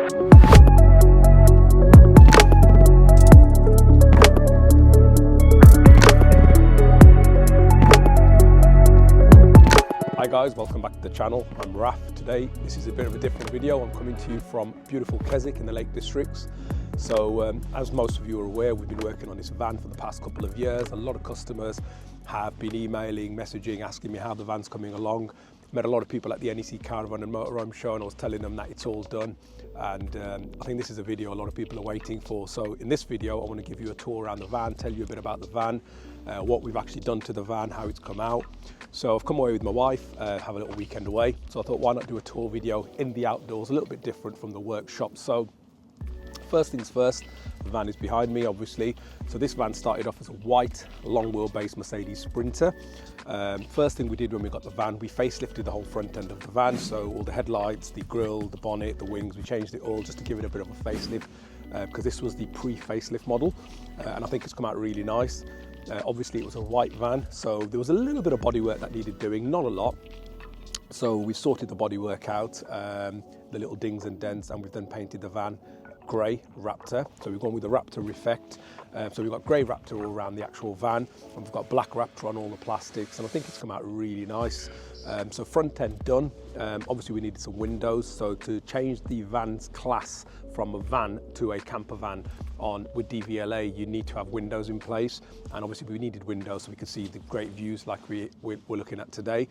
Hi guys, welcome back to the channel. I'm Raf. Today this is a bit of a different video. I'm coming to you from beautiful Keswick in the Lake Districts. So as most of you are aware, we've been working on this van for the past couple of years. A lot of customers have been emailing, messaging, asking me how the van's coming along. Met a lot of people at the NEC Caravan and Motorhome show, and I was telling them that it's all done. And I think this is a video a lot of people are waiting for. So in this video, I want to give you a tour around the van, tell you a bit about the van, what we've actually done to the van, how it's come out. So I've come away with my wife, have a little weekend away. So I thought, why not do a tour video in the outdoors, a little bit different from the workshop. So first things first, the van is behind me, obviously. So this van started off as a white, long wheelbase Mercedes Sprinter. First thing we did when we got the van, we facelifted the whole front end of the van. So all the headlights, the grille, the bonnet, the wings, we changed it all just to give it a bit of a facelift, because this was the pre-facelift model. And I think it's come out really nice. Obviously it was a white van, so there was a little bit of bodywork that needed doing, not a lot. So we sorted the bodywork out, the little dings and dents, and we've then painted the van grey Raptor. So we've gone with the Raptor effect. So we've got grey Raptor all around the actual van, and we've got black Raptor on all the plastics, and I think it's come out really nice. So front end done. Obviously we needed some windows, so to change the van's class from a van to a camper van with DVLA, you need to have windows in place, and obviously we needed windows so we could see the great views like we're looking at today.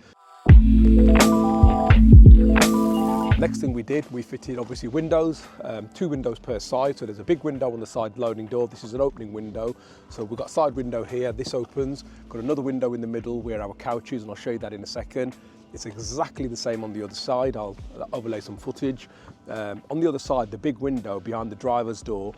Next thing we did, we fitted obviously windows, 2 windows per side. So there's a big window on the side loading door. This is an opening window. So we've got a side window here, this opens. Got another window in the middle where our couch is, and I'll show you that in a second. It's exactly the same on the other side. I'll overlay some footage. On the other side, the big window behind the driver's door,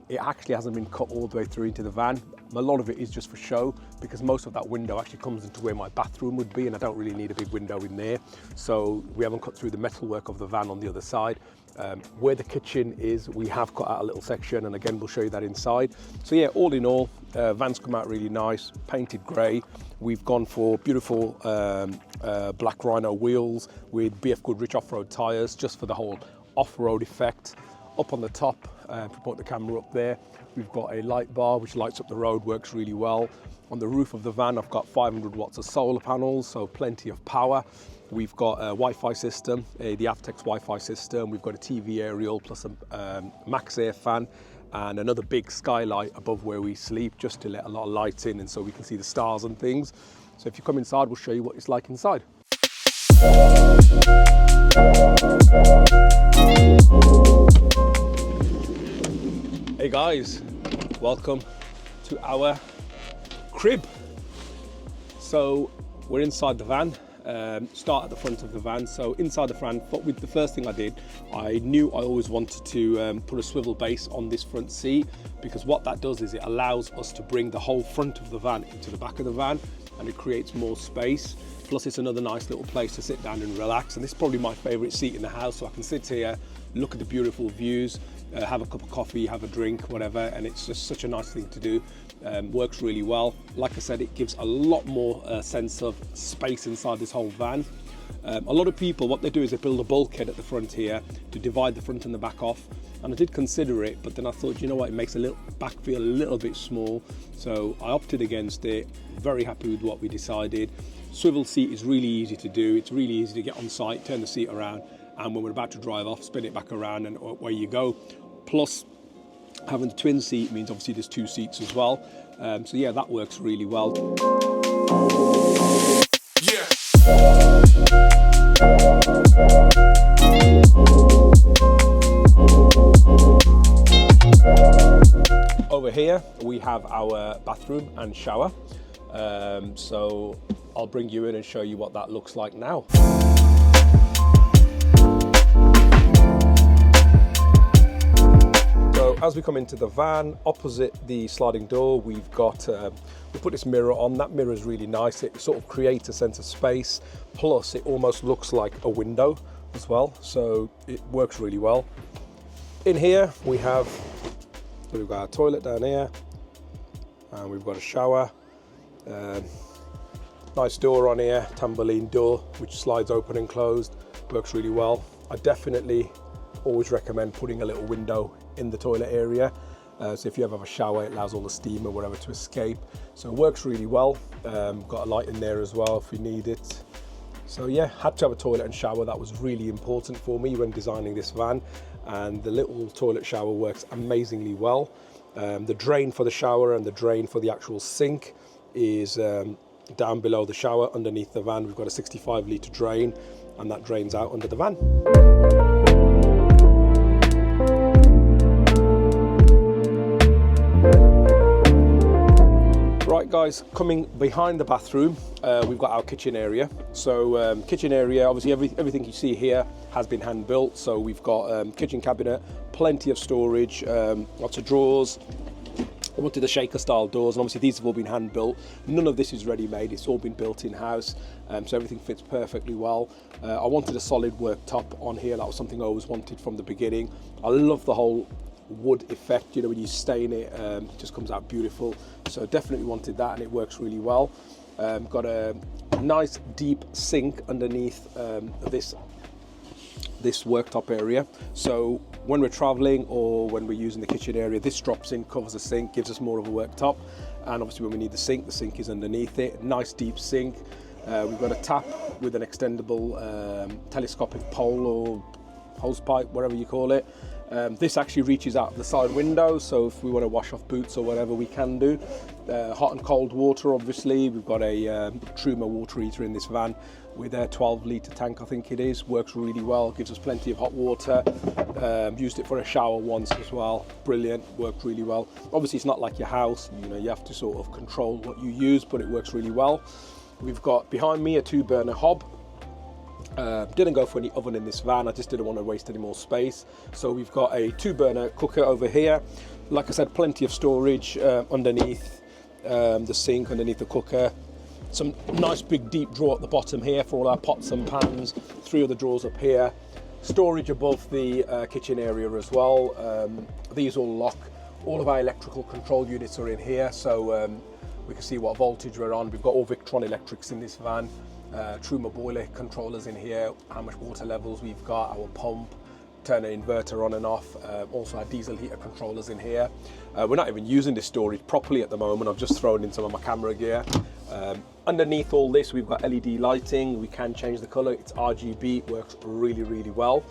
it actually hasn't been cut all the way through into the van. A lot of it is just for show, because most of that window actually comes into where my bathroom would be, and I don't really need a big window in there. So we haven't cut through the metalwork of the van on the other side. Where the kitchen is, we have cut out a little section, and again we'll show you that inside. So yeah, all in all, van's come out really nice, painted grey. We've gone for beautiful black Rhino wheels with BF Goodrich off-road tyres, just for the whole off-road effect. Up on the top, if we put the camera up there, we've got a light bar which lights up the road, works really well. On the roof of the van, I've got 500 watts of solar panels, so plenty of power. We've got a Wi-Fi system, the Avtex Wi-Fi system. We've got a TV aerial plus a Max Air fan, and another big skylight above where we sleep, just to let a lot of light in and so we can see the stars and things. So if you come inside, we'll show you what it's like inside. Hey guys, welcome to our crib. So we're inside the van. Start at the front of the van. So inside the van, with the first thing I did, I knew I always wanted to put a swivel base on this front seat, because what that does is it allows us to bring the whole front of the van into the back of the van, and it creates more space. Plus it's another nice little place to sit down and relax, and this is probably my favorite seat in the house, so I can sit here, look at the beautiful views, have a cup of coffee, have a drink, whatever, and it's just such a nice thing to do. Works really well. Like I said, it gives a lot more sense of space inside this whole van. A lot of people, what they do is they build a bulkhead at the front here to divide the front and the back off, and I did consider it, but then I thought, you know what, it makes the back feel a little bit small, so I opted against it. Very happy with what we decided. Swivel seat is really easy to do. It's really easy to get on site, turn the seat around, and when we're about to drive off, spin it back around, and away you go. Plus, having the twin seat means obviously there's 2 seats as well. So yeah, that works really well. Yeah. Over here we have our bathroom and shower. So I'll bring you in and show you what that looks like now. As we come into the van, opposite the sliding door, we've got, we put this mirror on. That mirror is really nice. It sort of creates a sense of space. Plus, it almost looks like a window as well. So it works really well. In here, we've got our toilet down here, and we've got a shower. Nice door on here, tambourine door, which slides open and closed. Works really well. I definitely always recommend putting a little window in the toilet area. So if you ever have a shower, it allows all the steam or whatever to escape. So it works really well. Got a light in there as well if we need it. So yeah, had to have a toilet and shower. That was really important for me when designing this van. And the little toilet shower works amazingly well. The drain for the shower and the drain for the actual sink is down below the shower underneath the van. We've got a 65 litre drain, and that drains out under the van. Right guys, coming behind the bathroom, we've got our kitchen area. So kitchen area, obviously everything you see here has been hand built. So we've got kitchen cabinet, plenty of storage, lots of drawers. I wanted the shaker style doors, and obviously these have all been hand built. None of this is ready made, it's all been built in house, so everything fits perfectly well. I wanted a solid work top on here. That was something I always wanted from the beginning. I love the whole wood effect, you know, when you stain it, it just comes out beautiful. So definitely wanted that, and it works really well. Got a nice deep sink underneath this worktop area. So when we're traveling or when we're using the kitchen area, this drops in, covers the sink, gives us more of a worktop. And obviously when we need the sink is underneath it. Nice deep sink. We've got a tap with an extendable telescopic pole or hose pipe, whatever you call it. This actually reaches out the side window, so if we want to wash off boots or whatever, we can do. Hot and cold water, obviously. We've got a Truma water heater in this van with a 12 litre tank, I think it is. Works really well, gives us plenty of hot water. Used it for a shower once as well. Brilliant, worked really well. Obviously it's not like your house, you know, you have to sort of control what you use, but it works really well. We've got behind me a 2-burner hob. Didn't go for any oven in this van, I just didn't want to waste any more space. So we've got a 2-burner cooker over here. Like I said, plenty of storage underneath the sink, underneath the cooker. Some nice big deep drawer at the bottom here for all our pots and pans. 3 other drawers up here. Storage above the kitchen area as well. These all lock. All of our electrical control units are in here, so we can see what voltage we're on. We've got all Victron electrics in this van. Truma boiler controllers in here, how much water levels we've got, our pump, turn an inverter on and off, also our diesel heater controllers in here. We're not even using this storage properly at the moment. I've just thrown in some of my camera gear. Underneath all this we've got LED lighting. We can change the color, it's RGB, it works really, really well.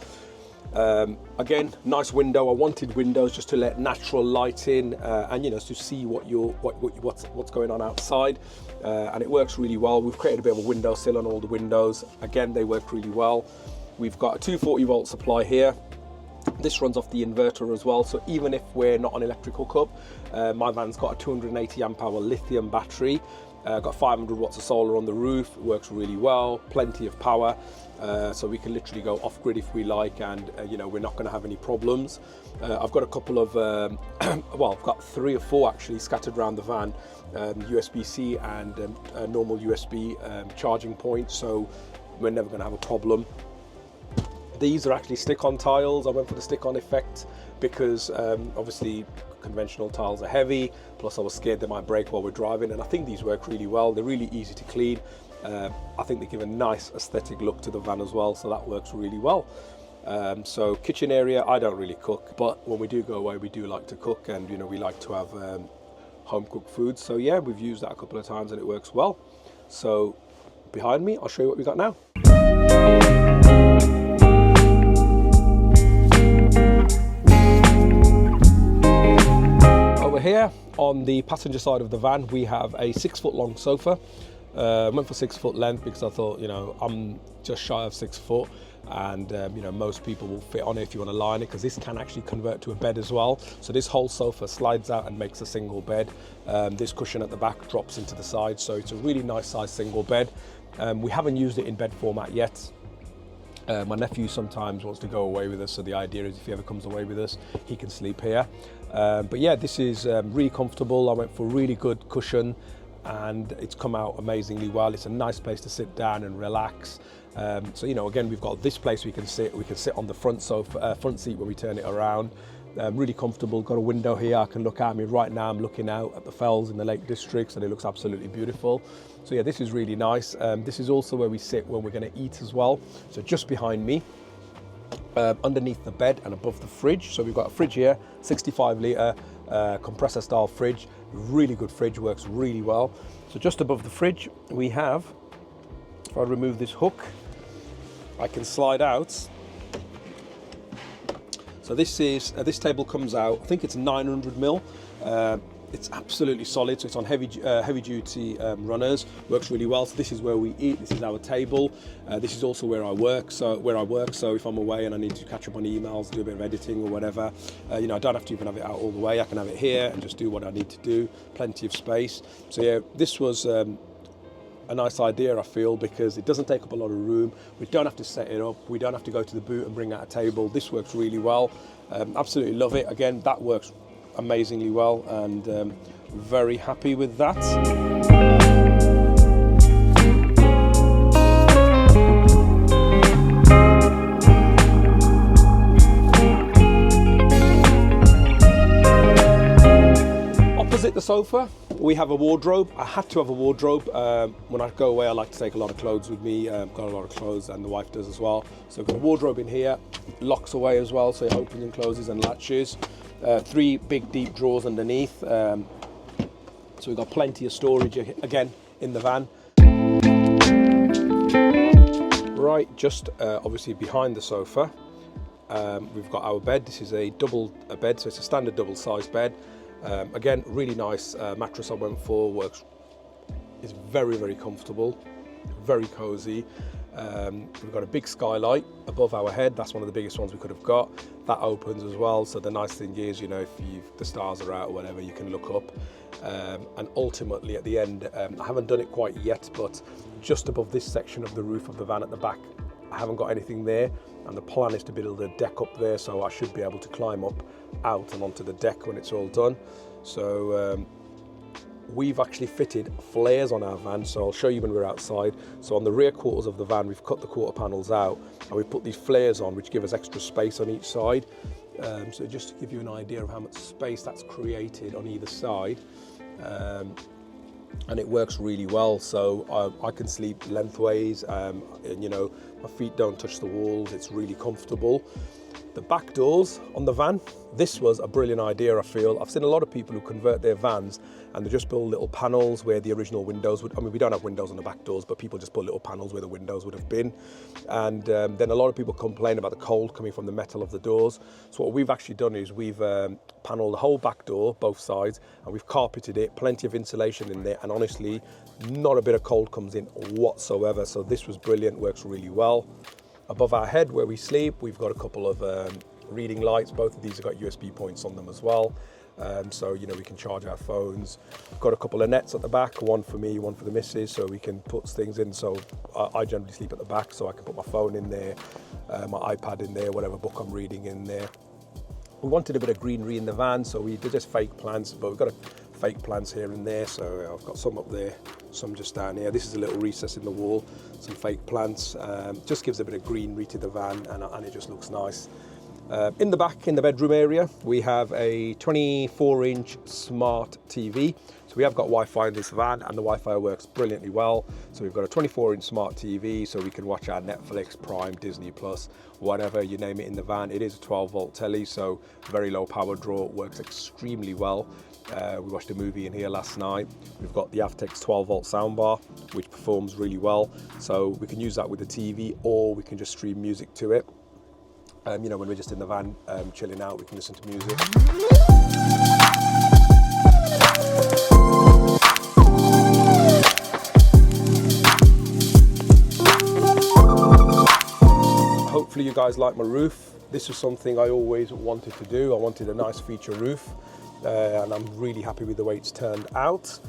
Again, nice window. I wanted windows just to let natural light in, and you know, to see what's going on outside, and it works really well. We've created a bit of a windowsill on all the windows. Again, they work really well. We've got a 240 volt supply here. This runs off the inverter as well, so even if we're not on electric hookup, my van's got a 280 amp hour lithium battery. Got 500 watts of solar on the roof. It works really well, plenty of power, so we can literally go off grid if we like, and you know, we're not going to have any problems. I've got a couple of well, I've got 3 or 4 actually scattered around the van, USB-C and normal USB charging points, so we're never going to have a problem. These are actually stick-on tiles. I went for the stick-on effect because obviously conventional tiles are heavy, plus I was scared they might break while we're driving, and I think these work really well. They're really easy to clean. I think they give a nice aesthetic look to the van as well, so that works really well. So kitchen area, I don't really cook, but when we do go away we do like to cook, and you know, we like to have home cooked food. So yeah, we've used that a couple of times and it works well. So behind me, I'll show you what we got now. Over here on the passenger side of the van, we have a 6-foot long sofa. Went for 6 foot length because I thought, you know, I'm just shy of 6 foot, and you know, most people will fit on it if you want to lie on it, because this can actually convert to a bed as well. So this whole sofa slides out and makes a single bed. This cushion at the back drops into the side, so it's a really nice size single bed. We haven't used it in bed format yet. My nephew sometimes wants to go away with us, so the idea is if he ever comes away with us, he can sleep here. But yeah, this is really comfortable. I went for a really good cushion, and it's come out amazingly well. It's a nice place to sit down and relax. So you know, again, we've got this place we can sit on the front sofa, front seat when we turn it around. Really comfortable. Got a window here I can look out. I mean, right now I'm looking out at the fells in the Lake Districts, and it looks absolutely beautiful. So yeah, this is really nice. This is also where we sit when we're going to eat as well. So just behind me, underneath the bed and above the fridge. So we've got a fridge here, 65 litre compressor style fridge, really good fridge, works really well. So just above the fridge we have, if I remove this hook, I can slide out. So this is this table comes out, I think it's 900 mil. It's absolutely solid, so it's on heavy duty runners, works really well. So this is where we eat, this is our table. This is also where I work, so if I'm away and I need to catch up on emails, do a bit of editing or whatever, you know, I don't have to even have it out all the way. I can have it here and just do what I need to do, plenty of space. So yeah, this was a nice idea, I feel, because it doesn't take up a lot of room. We don't have to set it up. We don't have to go to the boot and bring out a table. This works really well. Absolutely love it. Again, that works amazingly well, and very happy with that. Opposite the sofa, we have a wardrobe. I had to have a wardrobe. When I go away, I like to take a lot of clothes with me. Got a lot of clothes, and the wife does as well. So we've got a wardrobe in here, locks away as well, so it opens and closes and latches. 3 big deep drawers underneath. So we've got plenty of storage again in the van. Right, just obviously behind the sofa, we've got our bed. This is a bed, so it's a standard double sized bed. Again, really nice mattress I went for, is very, very comfortable, very cozy. We've got a big skylight above our head. That's one of the biggest ones we could have got. That opens as well, so the nice thing is, you know, if the stars are out or whatever, you can look up. And ultimately at the end, I haven't done it quite yet, but just above this section of the roof of the van at the back, I haven't got anything there, and the plan is to build a deck up there, so I should be able to climb up out and onto the deck when it's all done. So we've actually fitted flares on our van, so I'll show you when we're outside. So on the rear quarters of the van, we've cut the quarter panels out and we put these flares on, which give us extra space on each side. So just to give you an idea of how much space that's created on either side, and it works really well. So I can sleep lengthways, and you know, my feet don't touch the walls. It's really comfortable. The back doors on the van, this was a brilliant idea, I feel. I've seen a lot of people who convert their vans and they just build little panels where the original windows would, I mean, we don't have windows on the back doors, but people just put little panels where the windows would have been. And then a lot of people complain about the cold coming from the metal of the doors. So what we've actually done is we've panelled the whole back door, both sides, and we've carpeted it, plenty of insulation in there, and honestly, not a bit of cold comes in whatsoever. So this was brilliant, works really well. Above our head where we sleep, we've got a couple of reading lights. Both of these have got USB points on them as well. So, you know, we can charge our phones. We've got a couple of nets at the back, one for me, one for the missus, so we can put things in. So I generally sleep at the back, so I can put my phone in there, my iPad in there, whatever book I'm reading in there. We wanted a bit of greenery in the van, so we did just fake plants, but we've got fake plants here and there. So I've got some up there, some just down here. This is a little recess in the wall, some fake plants. Just gives a bit of greenery to the van, and it just looks nice. In the back, in the bedroom area, we have a 24-inch smart TV. So we have got Wi-Fi in this van, and the Wi-Fi works brilliantly well. So we've got a 24-inch smart TV, so we can watch our Netflix, Prime, Disney Plus, whatever, you name it in the van. It is a 12-volt telly, so very low power draw, works extremely well. We watched a movie in here last night. We've got the Avtex 12-volt soundbar, which performs really well. So we can use that with the TV, or we can just stream music to it. You know, when we're just in the van chilling out, we can listen to music. Hopefully you guys like my roof. This was something I always wanted to do. I wanted a nice feature roof, and I'm really happy with the way it's turned out,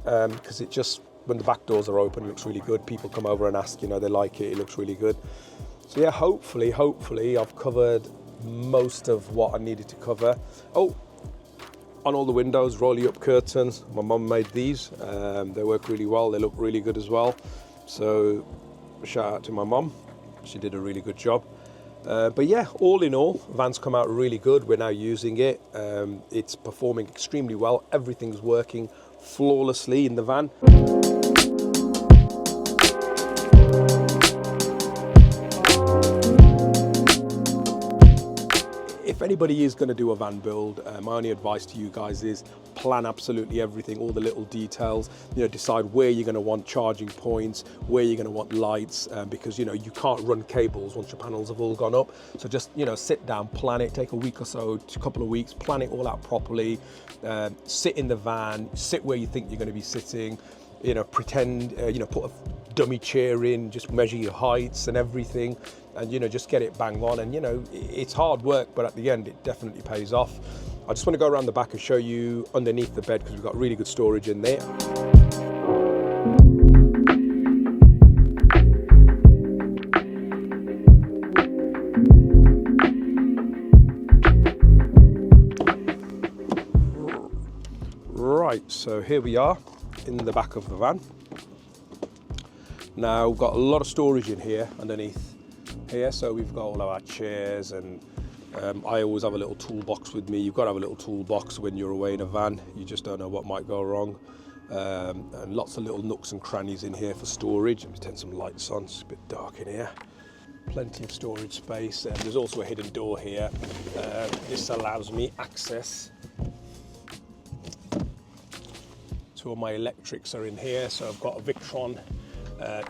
because it just, when the back doors are open, it looks really good. People come over and ask, you know, they like it, it looks really good. So yeah, hopefully I've covered most of what I needed to cover. Oh, on all the windows, rolly up curtains. My mum made these. They work really well. They look really good as well. So shout out to my mum. She did a really good job. But yeah, all in all, van's come out really good. We're now using it. It's performing extremely well. Everything's working flawlessly in the van. if anybody is going to do a van build, my only advice to you guys is plan absolutely everything, all the little details. You know, decide where you're going to want charging points, where you're going to want lights, because you know you can't run cables once your panels have all gone up. So just, you know, sit down, plan it, take a week or so, a couple of weeks, plan it all out properly. Sit in the van, sit where you think you're going to be sitting. You know, pretend, you know, put a dummy chair in, just measure your heights and everything, and, you know, just get it bang on. And, you know, it's hard work, but at the end, it definitely pays off. I just want to go around the back and show you underneath the bed, because we've got really good storage in there. Right, so here we are in the back of the van. Now we've got a lot of storage in here underneath here, so we've got all of our chairs, and I always have a little toolbox with me. You've got to have a little toolbox when you're away in a van. You just don't know what might go wrong. And lots of little nooks and crannies in here for storage. Let me turn some lights on, it's a bit dark in here. Plenty of storage space, and there's also a hidden door here. This allows me access. So all my electrics are in here. So I've got a Victron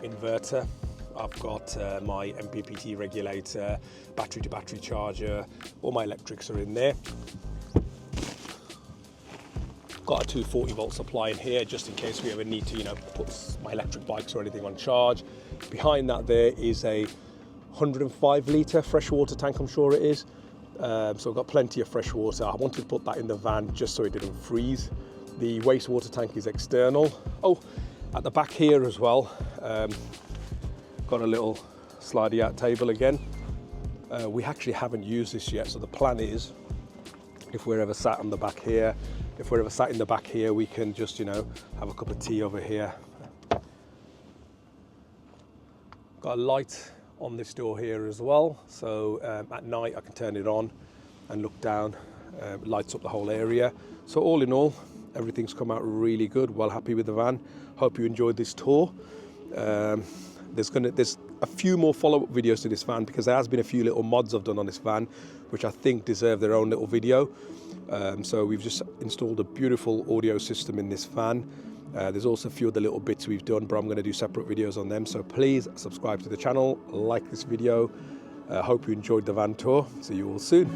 inverter. I've got my MPPT regulator, battery to battery charger. All my electrics are in there. Got a 240 volt supply in here, just in case we ever need to, you know, put my electric bikes or anything on charge. Behind that there is a 105 litre freshwater tank, I'm sure it is. So I've got plenty of fresh water. I wanted to put that in the van just so it didn't freeze. The wastewater tank is external. Oh, at the back here as well, got a little slidey out table again. We actually haven't used this yet, so the plan is, if we're ever sat on the back here, if we're ever sat in the back here, we can just, you know, have a cup of tea over here. Got a light on this door here as well, so at night I can turn it on and look down. Lights up the whole area. So all in all, everything's come out really good. Well happy with the van. Hope you enjoyed this tour. There's a few more follow-up videos to this van, because there has been a few little mods I've done on this van which I think deserve their own little video. So we've just installed a beautiful audio system in this van. There's also a few other little bits we've done, but I'm going to do separate videos on them. So please subscribe to the channel, like this video. Hope you enjoyed the van tour. See you all soon.